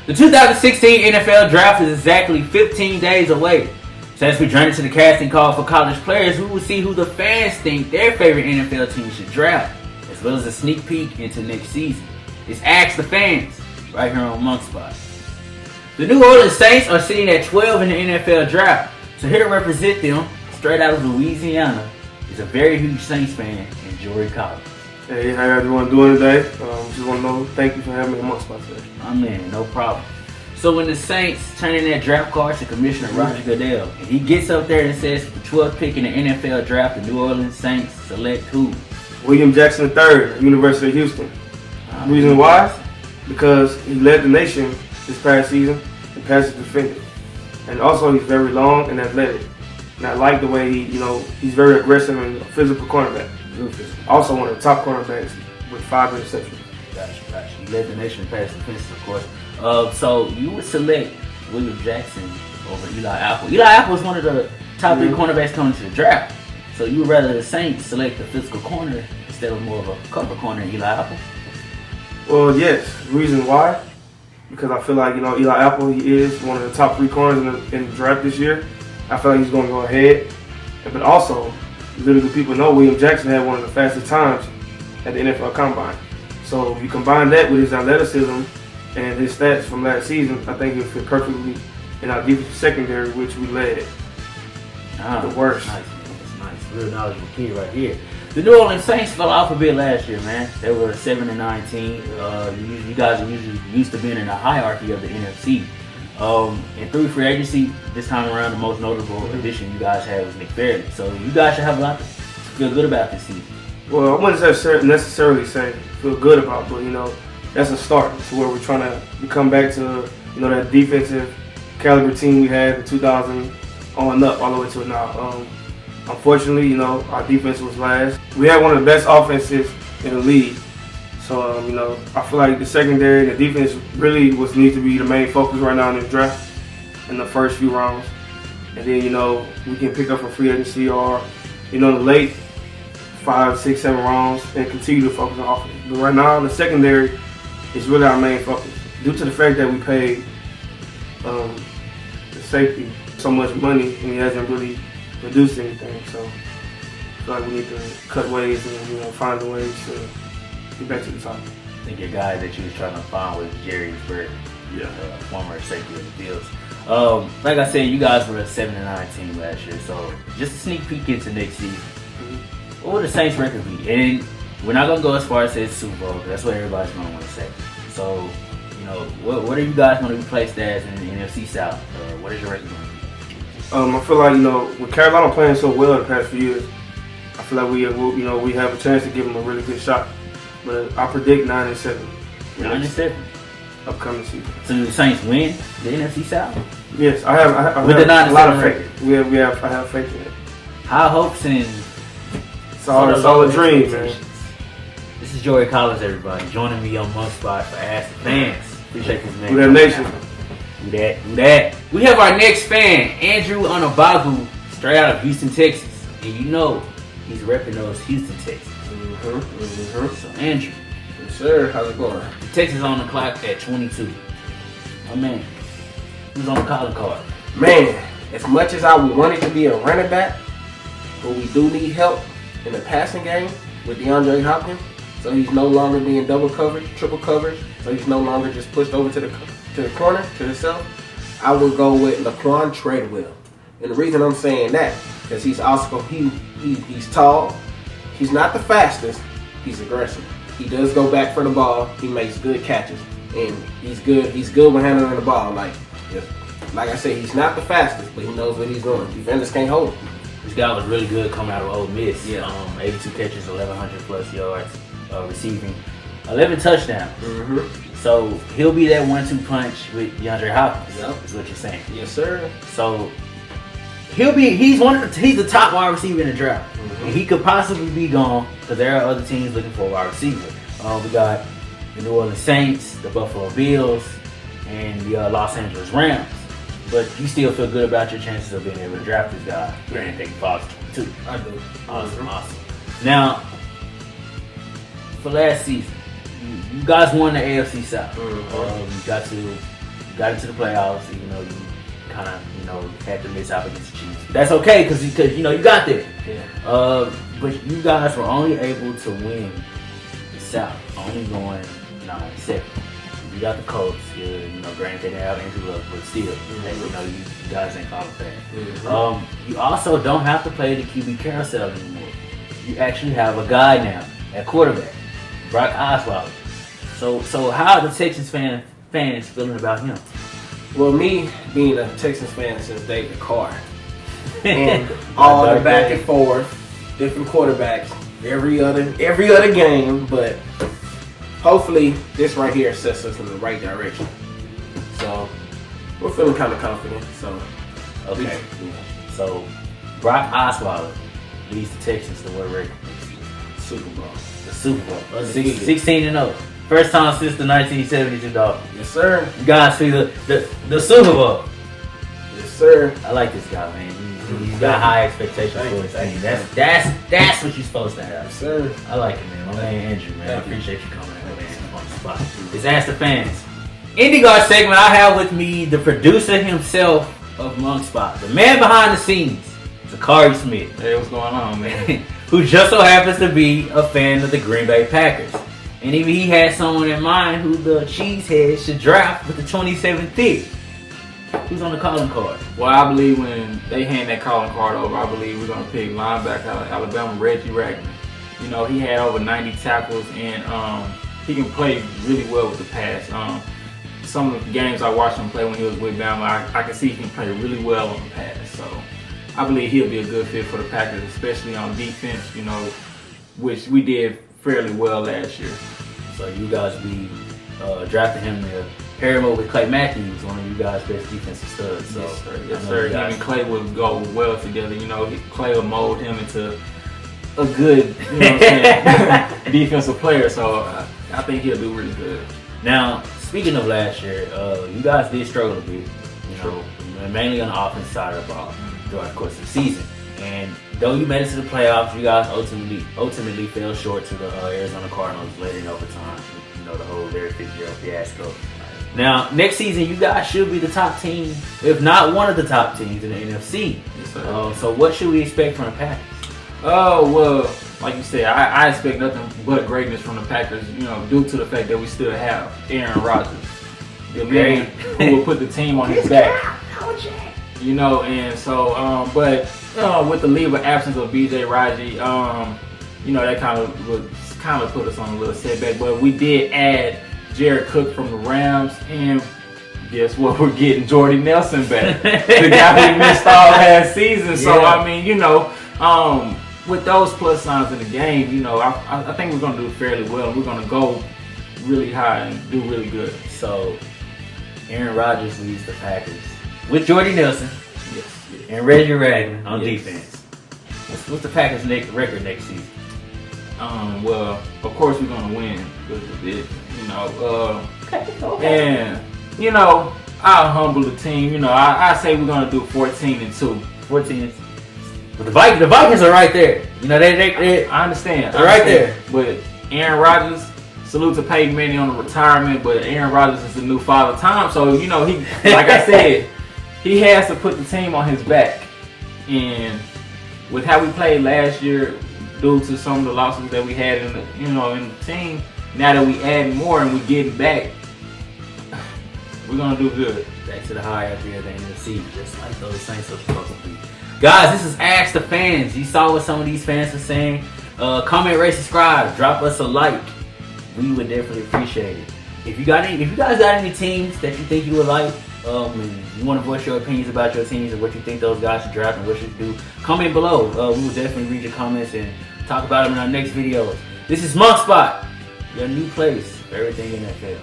The 2016 NFL Draft is exactly 15 days away. So as we journey to the casting call for college players, we will see who the fans think their favorite NFL team should draft, as well as a sneak peek into next season. It's Ask the Fans, right here on Monk Spot. The New Orleans Saints are sitting at 12 in the NFL Draft. So here to represent them, straight out of Louisiana, is a very huge Saints fan, and Jory Collins. Hey, how everyone doing today? Just want to know, thank you for having me on Monk Spot today. My man, no problem. So when the Saints turn in their draft cards to Commissioner Roger Goodell, and he gets up there and says the 12th pick in the NFL Draft, the New Orleans Saints select who? William Jackson III, University of Houston. Reason why? Because he led the nation this past season in passes defended. And also he's very long and athletic. And I like the way he's very aggressive and a physical cornerback. Also one of the top cornerbacks with 5 interceptions. Gotcha. He led the nation in pass defenses, of course. So you would select William Jackson over Eli Apple. Eli Apple is one of the top 3 cornerbacks coming to the draft. So you would rather the Saints select the physical corner instead of more of a cover corner, Eli Apple? Well, yes. Reason why? Because I feel like, Eli Apple, he is one of the top 3 corners in the draft this year. I feel like he's going to go ahead. But also, little do people know, William Jackson had one of the fastest times at the NFL Combine. So if you combine that with his athleticism and his stats from last season, I think he'll fit perfectly in our defensive secondary, which we led the worst. Nice, man. That's nice. Real knowledgeable kid right here. The New Orleans Saints fell off a bit last year, man. They were 7-19. You guys are usually used to being in the hierarchy of the NFC. And through free agency, this time around, the most notable addition you guys had was Nick Fairley. So you guys should have a lot to feel good about this season. Well, I wouldn't necessarily say feel good about, but that's a start to where we're trying to come back to that defensive caliber team we had in 2000 on up all the way to now. Unfortunately, our defense was last. We had one of the best offenses in the league. So, I feel like the secondary, the defense really needs to be the main focus right now in this draft in the first few rounds. And then, we can pick up from free agency or, the late 5, 6, 7 rounds and continue to focus on offense. But right now, the secondary is really our main focus due to the fact that we paid the safety so much money and he hasn't really produced anything. So, I feel like we need to cut ways and, find the ways to get back to the top. I think your guy that you was trying to find was Jerry Bird, former safety of the Bills. Like I said, you guys were a 7-9 team last year, so just a sneak peek into next season. What would the Saints record be? And we're not gonna go as far as say Super Bowl, because that's what everybody's gonna want to say. So, what are you guys gonna be placed as in the NFC South? What is your record gonna be? I feel like with Carolina playing so well in the past few years, I feel like we have a chance to give them a really good shot. But I predict 9-7. 9-7. Upcoming season. So the Saints win the NFC South? Yes, I have a lot of faith. I have faith in it. High hopes and solid dreams, man. This is Jory Collins, everybody, joining me on Monk Spot for Ask the Fans. Appreciate this, man. Do that nation. Do that. We have our next fan, Andrew Onabagu, straight out of Houston, Texas. And he's repping those Houston Texans. So Andrew. Yes, sir. How's it going? The Texans on the clock at 22. My man, who's on the calling card? Man, as much as I would want it to be a running back, but we do need help in the passing game with DeAndre Hopkins. So he's no longer being double coverage, triple coverage. So he's no longer just pushed over to the corner, to himself. I would go with Laquan Treadwell. And the reason I'm saying that, because he's also, he's tall. He's not the fastest. He's aggressive. He does go back for the ball. He makes good catches, and he's good. He's good with handling the ball. Like I said, he's not the fastest, but he knows what he's doing. Defenders can't hold him. This guy was really good coming out of Ole Miss. 82 catches, 1,100 plus yards, receiving, 11 touchdowns. So he'll be that 1-2 punch with DeAndre Hopkins. Is what you're saying. Yes, sir. So he's the top wide receiver in the draft. And he could possibly be gone because there are other teams looking for a wide receiver. We got the New Orleans Saints, the Buffalo Bills, and the Los Angeles Rams. But you still feel good about your chances of being able to draft this guy. Granted, they fall to 22. I do. Awesome. Now, for last season, you guys won the AFC South. You got to got into the playoffs, even though you kind of, had to miss out against the Chiefs. That's okay, because you got there. Yeah. But you guys were only able to win the South, only going 9-7. You got the Colts. Granted they didn't have Andrew Luck, but still, you guys ain't calling that. Mm-hmm. You also don't have to play the QB carousel anymore. You actually have a guy now at quarterback, Brock Osweiler. So how are the Texans fans feeling about him? Well, me being a Texans fan since David Carr, and all the back and forth, different quarterbacks, every other game, but hopefully this right here sets us in the right direction. So we're feeling kind of confident. So okay, so Brock Osweiler leads the Texans to what record? Super Bowl. The Super Bowl. Undefeated. 16-0. First time since the 1972 Dolphins. Yes, sir. You guys see the Super Bowl. Yes, sir. I like this guy, man. He's got high expectations for his team. That's what you're supposed to have. Yes, sir. I like it, man. My man Andrew, man. I appreciate you coming in, man, on the spot. It's Ask the Fans. IndyGuard segment, I have with me the producer himself of Monk Spot, the man behind the scenes, Zakari Smith. Hey, what's going on, man? Who just so happens to be a fan of the Green Bay Packers. And even he had someone in mind who the Cheeseheads should draft with the 27th pick. Who's on the calling card? Well, I believe when they hand that calling card over, I believe we're going to pick linebacker out of Alabama, Reggie Ragland. He had over 90 tackles, and he can play really well with the pass. Some of the games I watched him play when he was with Bama, I can see he can play really well on the pass. So I believe he'll be a good fit for the Packers, especially on defense, which we did fairly well last year. So you guys be drafting him to pair him up with Clay Matthews, one of you guys' best defensive studs. So Yes, sir. Him and Clay would go well together. Clay will mold him into a good, defensive player. So I think he'll do really good. Now, speaking of last year, you guys did struggle a bit, mainly on the offensive side of the ball throughout the course of the season. And though you made it to the playoffs, you guys ultimately fell short to the Arizona Cardinals later in overtime. The whole Larry Fitzgerald fiasco. Now, next season, you guys should be the top team, if not one of the top teams in the NFC. Yes, sir. So what should we expect from the Packers? Oh, well, like you said, I expect nothing but greatness from the Packers, due to the fact that we still have Aaron Rodgers, the man who will put the team on his back. And so, but with the leave of absence of B.J. Raji, that kind of put us on a little setback. But we did add Jared Cook from the Rams, and guess what? We're getting Jordy Nelson back, the guy we missed all last season. So with those plus signs in the game, I think we're going to do fairly well. We're going to go really high and do really good. So Aaron Rodgers leads the Packers with Jordy Nelson, Yes. and Reggie Ragland on Yes. defense. What's the Packers' record next season? Well, of course we're gonna win because of it, and I'll humble the team. I say we're gonna do 14-2. 14. But the Vikings are right there. I understand. They're right there. But Aaron Rodgers, salute to Peyton Manning on the retirement. But Aaron Rodgers is the new father time, so he, like I said, he has to put the team on his back. And with how we played last year, due to some of the losses that we had in the team, now that we add more and we getting back, we're gonna do good. Back to the hierarchy of the NFC, just like those Saints are supposed to be. Guys, this is Ask the Fans. You saw what some of these fans are saying. Comment, rate, subscribe, drop us a like. We would definitely appreciate it. If you guys got any teams that you think you would like, and you want to voice your opinions about your teams and what you think those guys should draft and what should do, comment below. We will definitely read your comments and talk about them in our next videos. This is Monk Spot, your new place for everything NFL.